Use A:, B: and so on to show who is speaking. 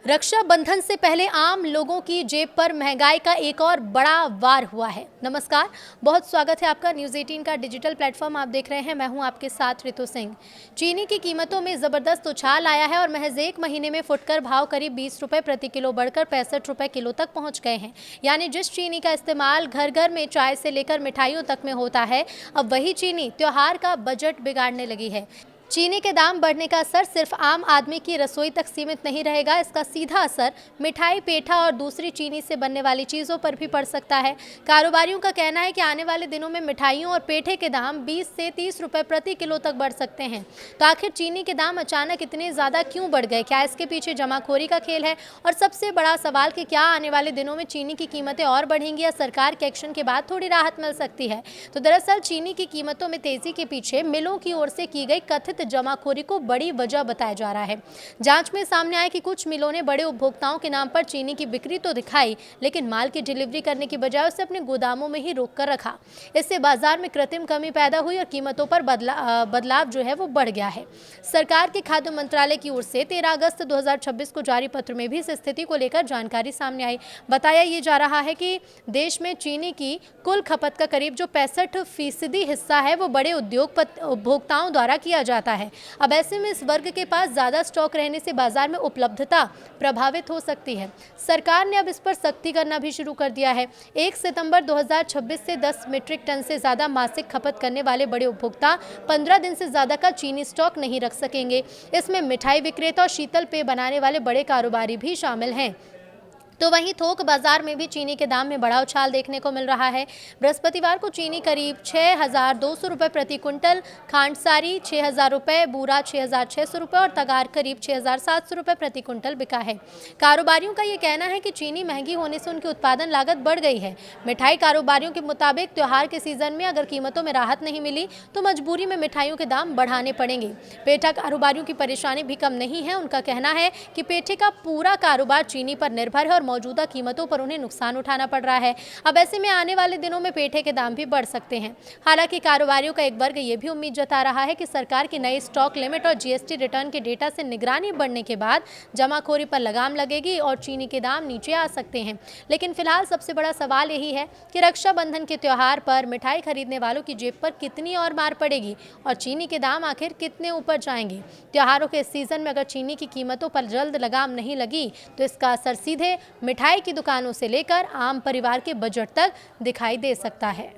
A: रक्षाबंधन से पहले आम लोगों की जेब पर महंगाई का एक और बड़ा वार हुआ है। नमस्कार, बहुत स्वागत है आपका न्यूज़ 18 का डिजिटल प्लेटफॉर्म आप देख रहे हैं। मैं हूं आपके साथ ऋतु सिंह। चीनी की कीमतों में ज़बरदस्त उछाल आया है और महज एक महीने में फुटकर भाव करीब 20 रुपये प्रति किलो बढ़कर 65 रुपये किलो तक पहुँच गए हैं। यानी जिस चीनी का इस्तेमाल घर घर में चाय से लेकर मिठाइयों तक में होता है, अब वही चीनी त्योहार का बजट बिगाड़ने लगी है। चीनी के दाम बढ़ने का असर सिर्फ आम आदमी की रसोई तक सीमित नहीं रहेगा, इसका सीधा असर मिठाई, पेठा और दूसरी चीनी से बनने वाली चीज़ों पर भी पड़ सकता है। कारोबारियों का कहना है कि आने वाले दिनों में मिठाइयों और पेठे के दाम 20 से 30 रुपये प्रति किलो तक बढ़ सकते हैं। तो आखिर चीनी के दाम अचानक इतने ज़्यादा क्यों बढ़ गए? क्या इसके पीछे जमाखोरी का खेल है? और सबसे बड़ा सवाल कि क्या आने वाले दिनों में चीनी की कीमतें और बढ़ेंगी या सरकार के एक्शन के बाद थोड़ी राहत मिल सकती है? तो दरअसल चीनी की कीमतों में तेजी के पीछे मिलों की ओर से की गई कथित जमाखोरी को बड़ी वजह बताया जा रहा है। जांच में सामने आया कि कुछ मिलों ने बड़े उपभोक्ताओं के नाम पर चीनी की बिक्री तो दिखाई, लेकिन माल की डिलीवरी करने की बजाय उसे अपने गोदामों में ही रोक कर रखा। इससे बाजार में कृत्रिम कमी पैदा हुई और कीमतों पर बदलाव जो है वो बढ़ गया है। सरकार के खाद्य मंत्रालय की ओर से 13 अगस्त 2026 को जारी पत्र में भी इस स्थिति को लेकर जानकारी सामने आई। बताया ये जा रहा है कि देश में चीनी की कुल खपत का करीब जो 65% हिस्सा है वो बड़े उपभोक्ताओं द्वारा किया जाता है। अब ऐसे में इस वर्ग के पास ज्यादा स्टॉक रहने से बाजार में उपलब्धता प्रभावित हो सकती है। सरकार ने अब इस पर सख्ती करना भी शुरू कर दिया है। 1 सितंबर 2026 से 10 मीट्रिक टन से ज्यादा मासिक खपत करने वाले बड़े उपभोक्ता 15 दिन से ज्यादा का चीनी स्टॉक नहीं रख सकेंगे। इसमें मिठाई विक्रेता और शीतल पेय बनाने वाले बड़े कारोबारी भी शामिल हैं। तो वहीं थोक बाजार में भी चीनी के दाम में बड़ा उछाल देखने को मिल रहा है। बृहस्पतिवार को चीनी करीब 6,200 रुपये प्रति क्विंटल, खांडसारी 6,000 रुपये, बूरा 6,600 रुपये और तगार करीब 6,700 रुपये प्रति क्विंटल बिका है। कारोबारियों का ये कहना है कि चीनी महंगी होने से उनकी उत्पादन लागत बढ़ गई है। मिठाई कारोबारियों के मुताबिक त्योहार के सीजन में अगर कीमतों में राहत नहीं मिली तो मजबूरी में मिठाइयों के दाम बढ़ाने पड़ेंगे। पेठा कारोबारियों की परेशानी भी कम नहीं है। उनका कहना है कि पेठे का पूरा कारोबार चीनी पर निर्भर है और मौजूदा कीमतों पर उन्हें नुकसान उठाना पड़ रहा है। अब ऐसे में आने वाले दिनों में पेठे के दाम भी बढ़ सकते हैं। हालांकि कारोबारियों का एक वर्ग ये भी उम्मीद जता रहा है कि सरकार की नई स्टॉक लिमिट और जीएसटी रिटर्न के डेटा से निगरानी बढ़ने के बाद जमाखोरी पर लगाम लगेगी और चीनी के दाम नीचे आ सकते हैं। लेकिन फिलहाल सबसे बड़ा सवाल यही है कि रक्षाबंधन के त्योहार पर मिठाई खरीदने वालों की जेब पर कितनी और मार पड़ेगी और चीनी के दाम आखिर कितने ऊपर जाएंगे। त्योहारों के सीजन में अगर चीनी की कीमतों पर जल्द लगाम नहीं लगी तो इसका असर सीधे मिठाई की दुकानों से लेकर आम परिवार के बजट तक दिखाई दे सकता है।